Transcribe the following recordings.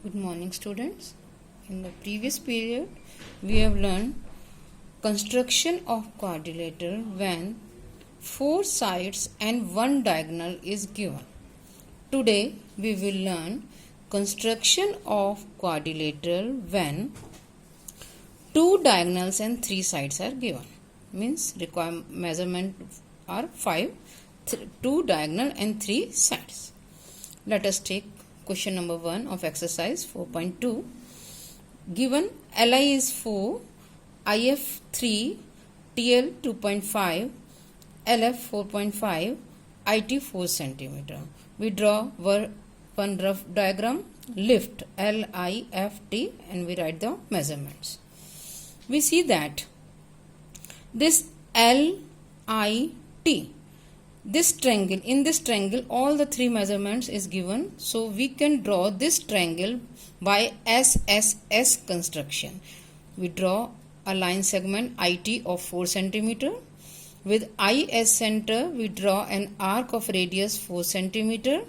Good morning, students. In the previous period, we have learned construction of quadrilateral when four sides and one diagonal is given. Today, we will learn construction of quadrilateral when two diagonals and three sides are given. Means required measurement are 5, 2 diagonal and 3 sides. Let us take question number 1 of exercise 4.2. Given Li is 4, If 3, TL 2.5, Lf 4.5, It 4 cm. We draw one rough diagram, lift LIFT, and we write the measurements. We see that this LIT, this triangle, in this triangle all the three measurements is given, so we can draw this triangle by SSS construction. We draw a line segment IT of 4 cm. With IS center we draw an arc of radius 4 cm.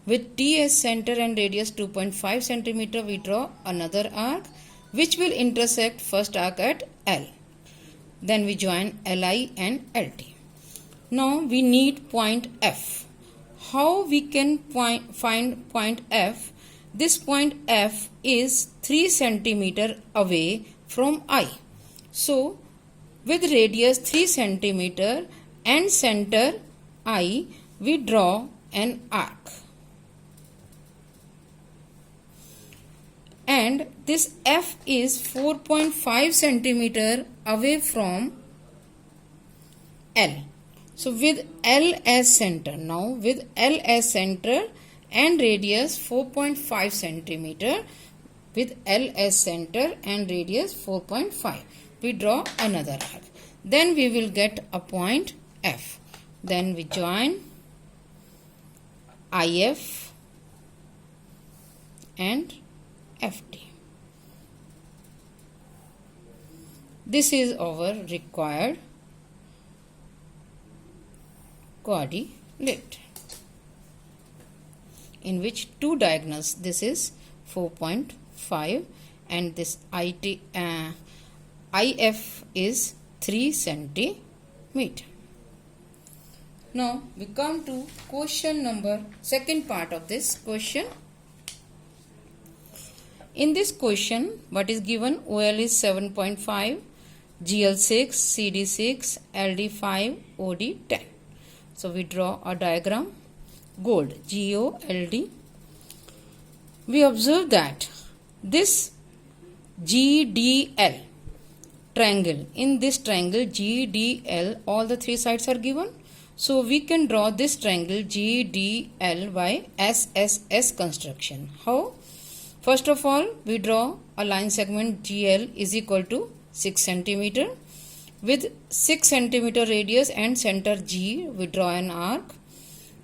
With TS center and radius 2.5 cm we draw another arc which will intersect first arc at L. Then we join LI and LT. Now we need point F. How we can find point F? This point F is 3 cm away from I. So with radius 3 cm and center I, we draw an arc. And this F is 4.5 cm away from L. So with L as center, now with L as center and radius 4.5 cm, with L as center and radius 4.5, we draw another arc. Then we will get a point F. Then we join IF and FT. This is our required quadrilateral, in which two diagonals, this is 4.5 and this IF is 3 centimeter. Now we come to question number, second part of this question. In this question, what is given? OL is 7.5, GL 6, CD 6, LD 5, OD 10. So we draw a diagram, gold, GOLD. We observe that this GDL triangle, in this triangle GDL, all the three sides are given. So we can draw this triangle GDL by SSS construction. How? First of all, we draw a line segment GL is equal to 6 cm. With 6 cm radius and center G, we draw an arc.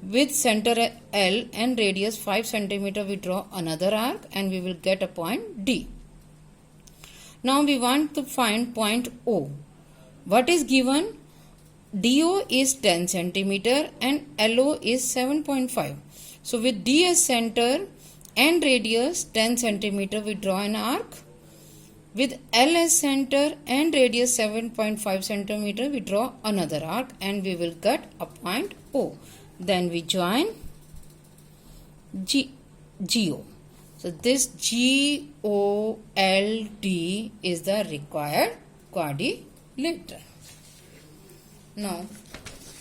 With center L and radius 5 cm, we draw another arc and we will get a point D. Now we want to find point O. What is given? DO is 10 cm and LO is 7.5. So with D as center and radius 10 cm, we draw an arc. With L as center and radius 7.5 cm, we draw another arc and we will get a point O. Then we join GO. So this GOLD is the required quadrilateral. Now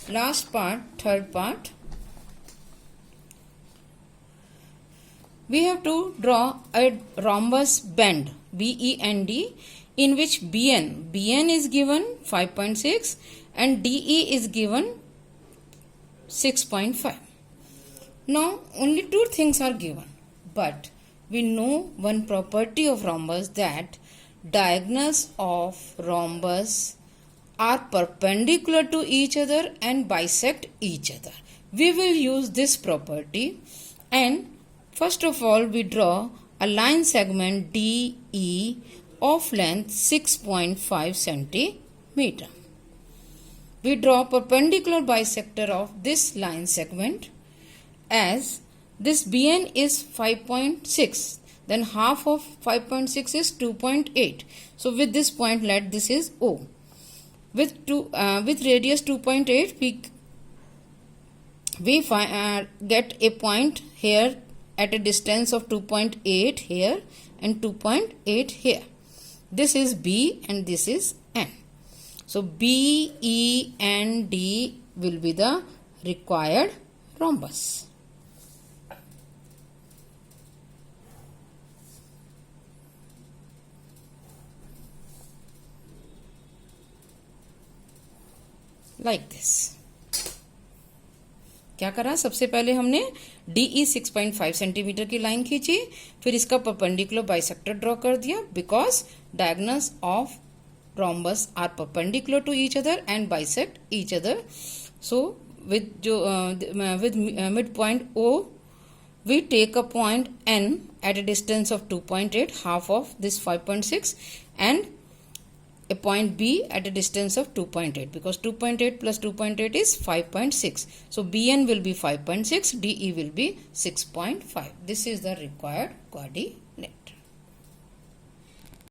last part, third part. We have to draw a rhombus bend, BEND, in which BN is given 5.6 and DE is given 6.5. Now only two things are given, but we know one property of rhombus, that diagonals of rhombus are perpendicular to each other and bisect each other. We will use this property, and first of all we draw a line segment DE of length 6.5 centimeter. We draw perpendicular bisector of this line segment, as this BN is 5.6. then half of 5.6 is 2.8. So with this point, let this is O. With radius 2.8, we get a point here at a distance of 2.8 here and 2.8 here. This is B and this is N. So B, E and D will be the required rhombus. Like this. क्या करा, सबसे पहले हमने DE 6.5 centimetre की line खींची, फिर इसका perpendicular bisector draw कर दिया, because diagonals of rhombus are perpendicular to each other and bisect each other. So with midpoint O, we take a point N at a distance of 2.8, half of this 5.6, and a point B at a distance of 2.8, because 2.8 plus 2.8 is 5.6. So BN will be 5.6, DE will be 6.5. This is the required coordinate.